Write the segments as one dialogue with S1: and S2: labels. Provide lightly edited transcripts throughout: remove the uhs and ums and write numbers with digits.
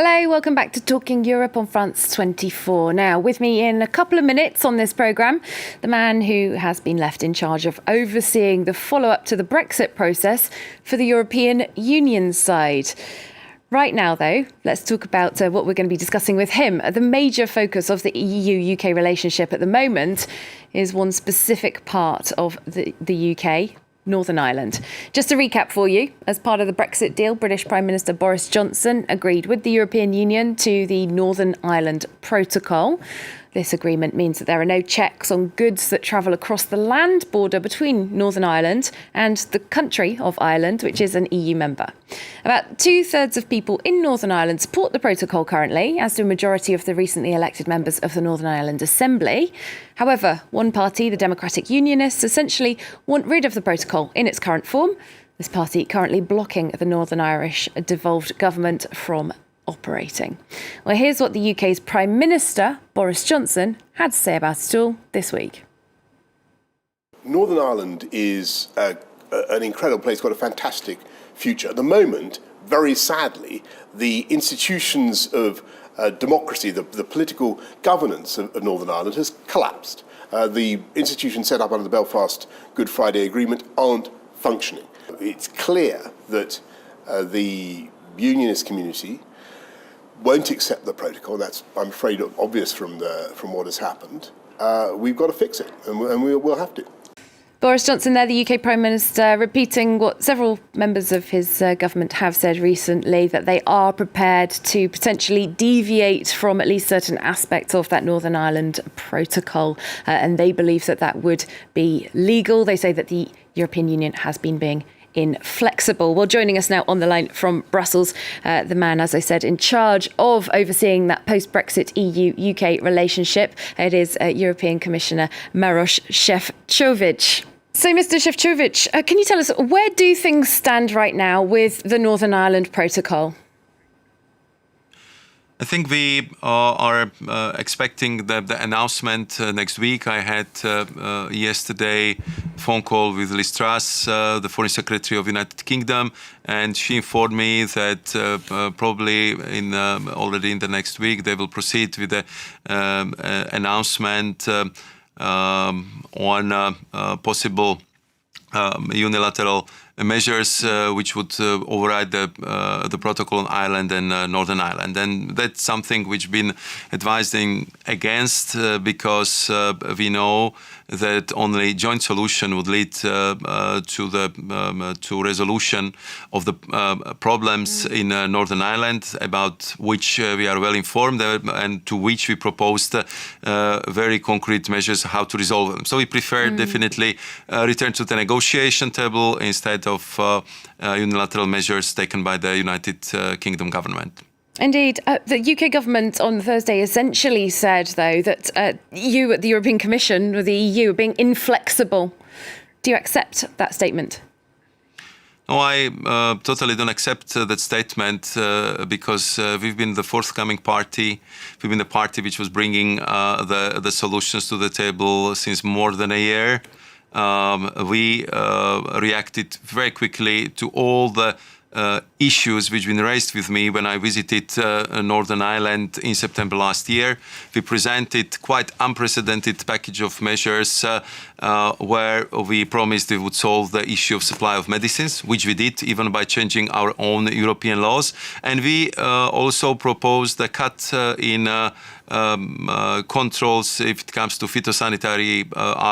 S1: Hello, welcome back to Talking Europe on France 24. Now, with me in a couple of minutes on this programme, the man who has been left in charge of overseeing the follow-up to the Brexit process for the European Union side. Right now, though, let's talk about what we're going to be discussing with him. The major focus of the EU-UK relationship at the moment is one specific part of the UK, Northern Ireland. Just to recap for you, as part of the Brexit deal, British Prime Minister Boris Johnson agreed with the European Union to the Northern Ireland Protocol. This agreement means that there are no checks on goods that travel across the land border between Northern Ireland and the country of Ireland, which is an EU member. About 2/3 of people in Northern Ireland support the protocol currently, as do a majority of the recently elected members of the Northern Ireland Assembly. However, one party, the Democratic Unionists, essentially want rid of the protocol in its current form. This party currently blocking the Northern Irish devolved government from operating. Well, here's what the UK's Prime Minister, Boris Johnson, had to say about it all this week.
S2: Northern Ireland is an incredible place, got a fantastic future. At the moment, very sadly, the institutions of democracy, the political governance of Northern Ireland has collapsed. The institutions set up under the Belfast Good Friday Agreement aren't functioning. It's clear that the unionist community won't accept the protocol. That's, I'm afraid, obvious from what has happened. We've got to fix it, and we'll have to.
S1: Boris Johnson there, the UK Prime Minister, repeating what several members of his government have said recently, that they are prepared to potentially deviate from at least certain aspects of that Northern Ireland Protocol, and they believe that that would be legal. They say that the European Union has been being inflexible. Well, joining us now on the line from Brussels, the man, as I said, in charge of overseeing that post-Brexit EU-UK relationship. It is European Commissioner Maros Sefcovic. So, Mr. Sefcovic, can you tell us, where do things stand right now with the Northern Ireland Protocol?
S3: I think we are expecting the announcement next week. I had yesterday a phone call with Liz Truss, the Foreign Secretary of the United Kingdom, and she informed me that probably already in the next week they will proceed with the announcement on possible unilateral measures which would override the protocol on Ireland and Northern Ireland. And that's something which been advising against because we know that only joint solution would lead to resolution of the problems in Northern Ireland, about which we are well informed and to which we proposed very concrete measures how to resolve them. So we prefer definitely return to the negotiation table instead of unilateral measures taken by the United Kingdom government.
S1: Indeed. The UK government on Thursday essentially said, though, that you at the European Commission, or the EU, are being inflexible. Do you accept that statement?
S3: No, I totally don't accept that statement because we've been the forthcoming party. We've been the party which was bringing the solutions to the table since more than a year. We reacted very quickly to all the issues which have been raised with me when I visited Northern Ireland in September last year. We presented quite unprecedented package of measures where we promised we would solve the issue of supply of medicines, which we did even by changing our own European laws. And we also proposed a cut in controls if it comes to phytosanitary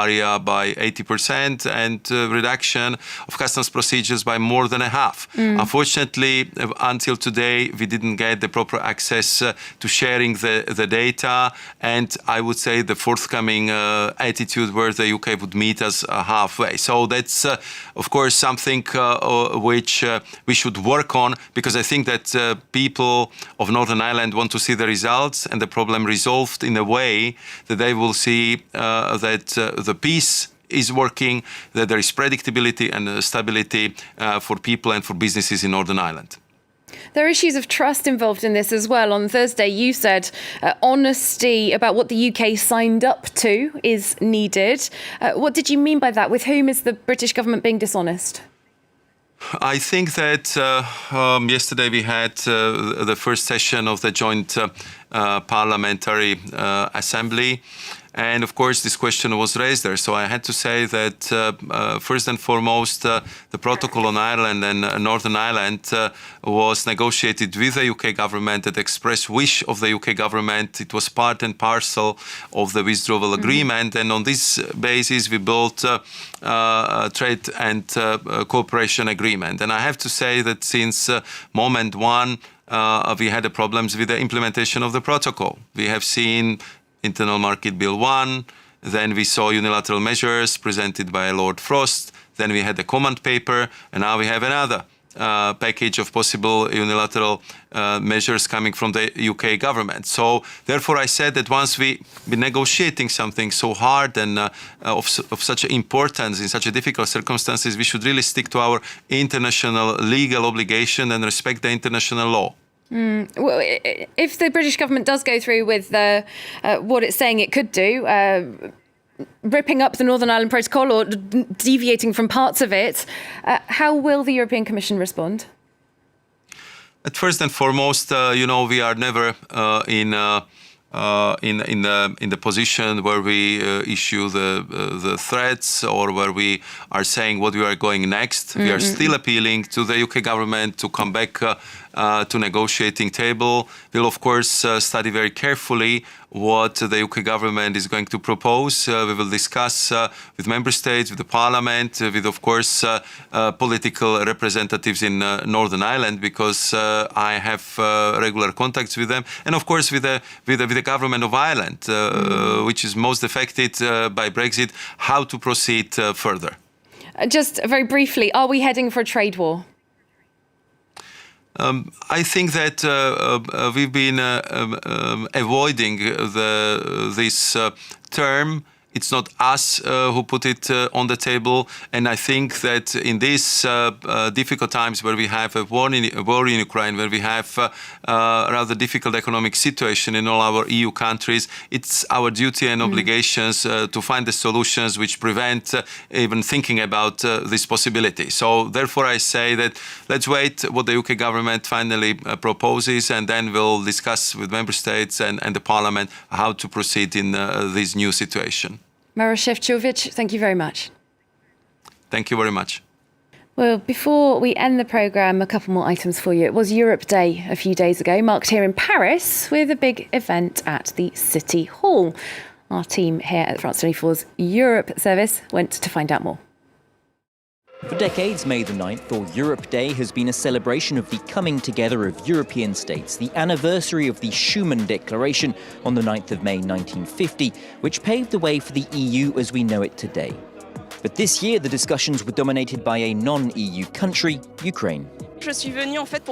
S3: area by 80% and reduction of customs procedures by more than a half. Unfortunately, until today, we didn't get the proper access to sharing the data, and I would say the forthcoming attitude where the UK would meet us halfway. So that's, of course, something which we should work on, because I think that people of Northern Ireland want to see the results and the problem resolved in a way that they will see that the peace is working, that there is predictability and stability for people and for businesses in Northern Ireland.
S1: There are issues of trust involved in this as well. On Thursday, you said honesty about what the UK signed up to is needed. What did you mean by that? With whom is the British government being dishonest?
S3: I think that yesterday we had the first session of the joint parliamentary assembly. And of course, this question was raised there. So I had to say that first and foremost, the protocol on Ireland and Northern Ireland was negotiated with the UK government at the express wish of the UK government. It was part and parcel of the withdrawal agreement. And on this basis, we built a trade and cooperation agreement. And I have to say that since moment one, we had problems with the implementation of the protocol. We have seen Internal Market Bill 1, then we saw unilateral measures presented by Lord Frost, then we had the command paper, and now we have another package of possible unilateral measures coming from the UK government. So therefore I said that once we be negotiating something so hard and of such importance in such a difficult circumstances, we should really stick to our international legal obligation and respect the international law.
S1: Well, if the British government does go through with what it's saying it could do, ripping up the Northern Ireland Protocol or deviating from parts of it, how will the European Commission respond?
S3: At first and foremost, we are never in the position where we issue the threats or where we are saying what we are going next. We are still appealing to the UK government to come back to negotiating table. We'll of course study very carefully what the UK government is going to propose. We will discuss with member states, with the parliament, with of course political representatives in Northern Ireland, because I have regular contacts with them, and of course with the government of Ireland, which is most affected by Brexit, how to proceed further.
S1: Just very briefly, are we heading for a trade war?
S3: I think that we've been avoiding this term. It's not us who put it on the table, and I think that in these difficult times where we have a war in Ukraine, where we have a rather difficult economic situation in all our EU countries, it's our duty and obligations to find the solutions which prevent even thinking about this possibility. So therefore I say that let's wait what the UK government finally proposes, and then we'll discuss with member states and the parliament how to proceed in this new situation.
S1: Maros Sefcovic, thank you very much.
S3: Thank you very much.
S1: Well, before we end the programme, a couple more items for you. It was Europe Day a few days ago, marked here in Paris with a big event at the City Hall. Our team here at France 24's Europe service went to find out more.
S4: For decades, May the 9th, or Europe Day, has been a celebration of the coming together of European states, the anniversary of the Schuman Declaration on the 9th of May 1950, which paved the way for the EU as we know it today. But this year, the discussions were dominated by a non-EU country, Ukraine.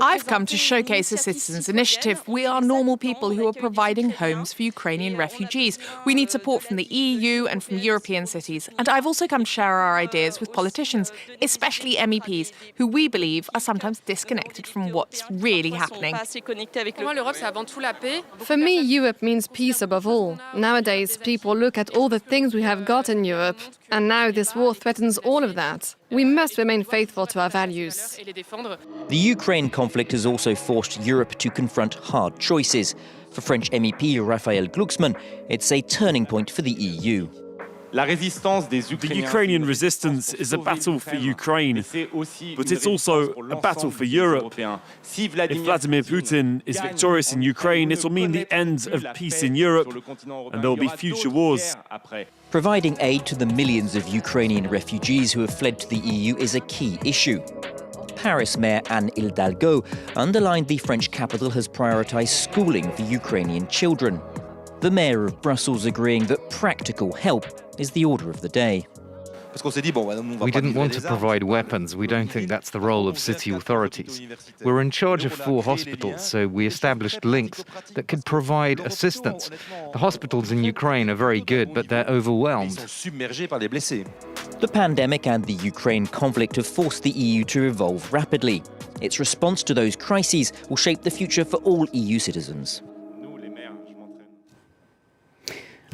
S5: I've come to showcase a citizens' initiative. We are normal people who are providing homes for Ukrainian refugees. We need support from the EU and from European cities. And I've also come to share our ideas with politicians, especially MEPs, who we believe are sometimes disconnected from what's really happening.
S6: For me, Europe means peace above all. Nowadays, people look at all the things we have got in Europe, and now this war threatens all of that. We must remain faithful to our values.
S4: The Ukraine conflict has also forced Europe to confront hard choices. For French MEP Raphael Glucksmann, it's a turning point for the EU.
S7: The Ukrainian resistance is a battle for Ukraine, but it's also a battle for Europe. If Vladimir Putin is victorious in Ukraine, it will mean the end of peace in Europe, and there will be future wars.
S4: Providing aid to the millions of Ukrainian refugees who have fled to the EU is a key issue. Paris Mayor Anne Hidalgo underlined the French capital has prioritised schooling for Ukrainian children. The mayor of Brussels agreeing that practical help is the order of the day.
S8: We didn't want to provide weapons. We don't think that's the role of city authorities. We're in charge of 4 hospitals, so we established links that could provide assistance. The hospitals in Ukraine are very good, but they're overwhelmed.
S4: The pandemic and the Ukraine conflict have forced the EU to evolve rapidly. Its response to those crises will shape the future for all EU citizens.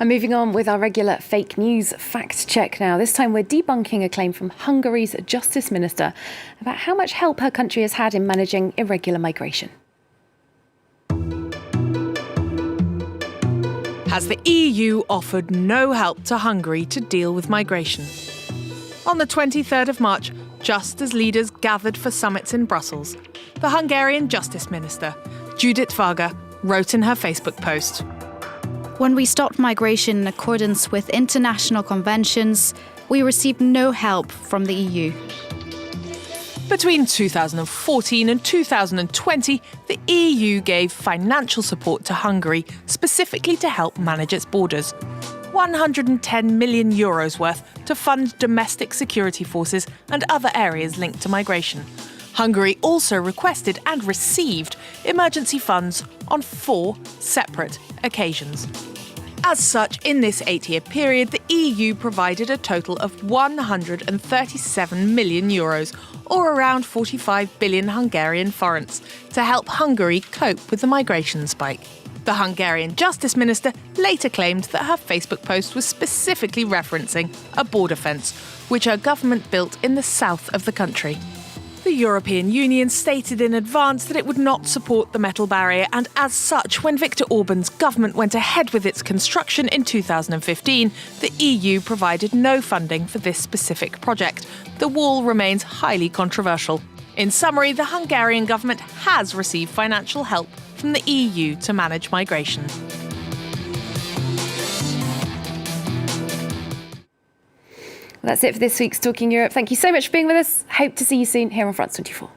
S1: And moving on with our regular fake news fact check now. This time we're debunking a claim from Hungary's Justice Minister about how much help her country has had in managing irregular migration.
S5: Has the EU offered no help to Hungary to deal with migration? On the 23rd of March, just as leaders gathered for summits in Brussels, the Hungarian Justice Minister, Judit Varga, wrote in her Facebook post,
S9: "When we stopped migration in accordance with international conventions, we received no help from the EU."
S5: Between 2014 and 2020, the EU gave financial support to Hungary specifically to help manage its borders. 110 million euros worth to fund domestic security forces and other areas linked to migration. Hungary also requested and received emergency funds on 4 separate occasions. As such, in this 8-year period, the EU provided a total of 137 million euros, or around 45 billion Hungarian forints, to help Hungary cope with the migration spike. The Hungarian Justice Minister later claimed that her Facebook post was specifically referencing a border fence, which her government built in the south of the country. The European Union stated in advance that it would not support the metal barrier, and as such, when Viktor Orban's government went ahead with its construction in 2015, the EU provided no funding for this specific project. The wall remains highly controversial. In summary, the Hungarian government has received financial help from the EU to manage migration.
S1: That's it for this week's Talking Europe. Thank you so much for being with us. Hope to see you soon here on France 24.